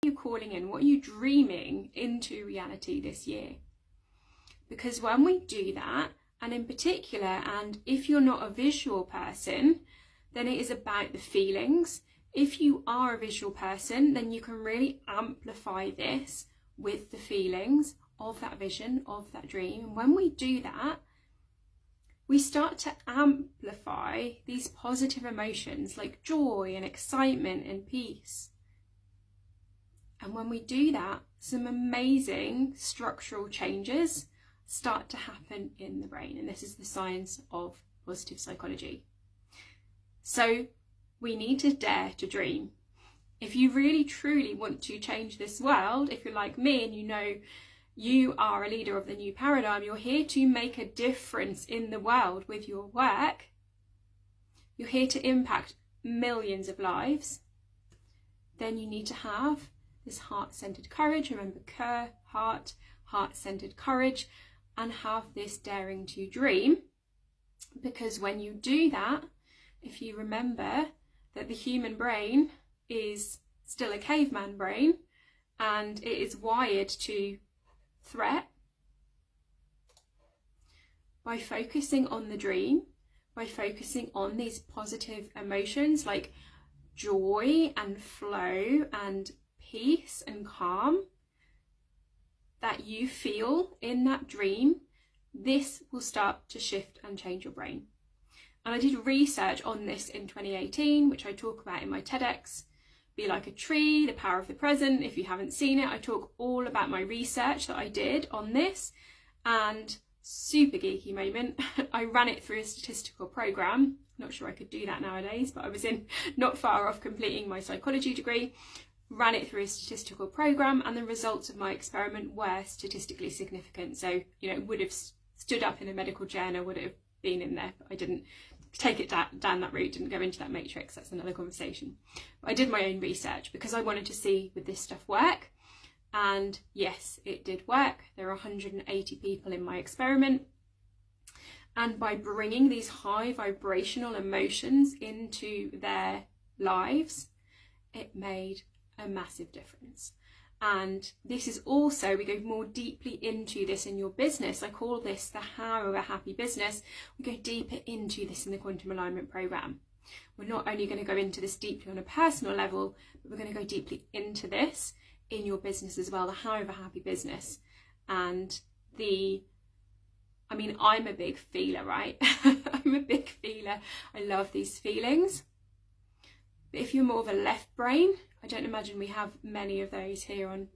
are you calling in? What are you dreaming into reality this year? Because when we do that, and in particular, and if you're not a visual person, then it is about the feelings. If you are a visual person, then you can really amplify this with the feelings of that vision, of that dream. And when we do that, we start to amplify these positive emotions like joy and excitement and peace. And when we do that, some amazing structural changes start to happen in the brain. And this is the science of positive psychology. So we need to dare to dream. If you really truly want to change this world, if you're like me and you know you are a leader of the new paradigm, you're here to make a difference in the world with your work, you're here to impact millions of lives, then you need to have this heart-centered courage. Remember, heart-centered courage, and have this daring to dream. Because when you do that, if you remember that the human brain is still a caveman brain and it is wired to threat, by focusing on the dream, by focusing on these positive emotions like joy and flow and peace and calm that you feel in that dream, this will start to shift and change your brain. And I did research on this in 2018, which I talk about in my TEDx, Be Like a Tree, The Power of the Present. If you haven't seen it, I talk all about my research that I did on this. And super geeky moment, I ran it through a statistical program. Not sure I could do that nowadays, but I was not far off completing my psychology degree. Ran it through a statistical program, and the results of my experiment were statistically significant. So, it would have stood up in a medical journal, would it have been in there, but I didn't take it down that route, didn't go into that matrix. That's another conversation. But I did my own research because I wanted to see would this stuff work, and yes, it did work. There are 180 people in my experiment, and by bringing these high vibrational emotions into their lives, it made a massive difference. And this is also, we go more deeply into this in your business. I call this the How of a Happy Business. We go deeper into this in the Quantum Alignment program. We're not only going to go into this deeply on a personal level, but we're going to go deeply into this in your business as well, the How of a Happy Business. And I'm a big feeler, right? I'm a big feeler. I love these feelings. But if you're more of a left brain, I don't imagine we have many of those here on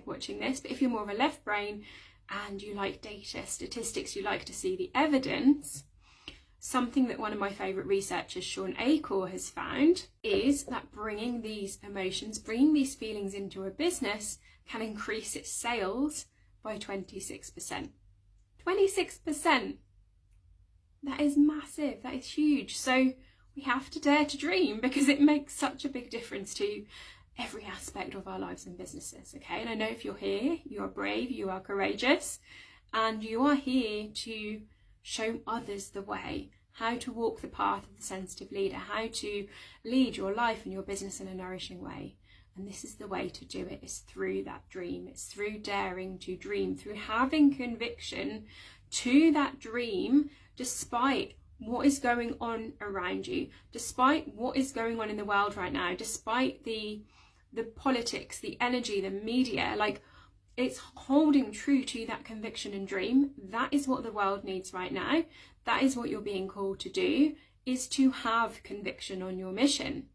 watching this, but if you're more of a left brain and you like data, statistics, you like to see the evidence, something that one of my favourite researchers, Sean Achor, has found is that bringing these emotions, bringing these feelings into a business can increase its sales by 26%. 26%! That is massive, that is huge. So we have to dare to dream, because it makes such a big difference to every aspect of our lives and businesses, okay? And I know if you're here, you are brave, you are courageous, and you are here to show others the way, how to walk the path of the sensitive leader, how to lead your life and your business in a nourishing way. And this is the way to do it, is through that dream. It's through daring to dream, through having conviction to that dream, despite what is going on around you, despite what is going on in the world right now, despite the politics, the energy, the media. It's holding true to that conviction and dream. That is what the world needs right now. That is what you're being called to do, is to have conviction on your mission.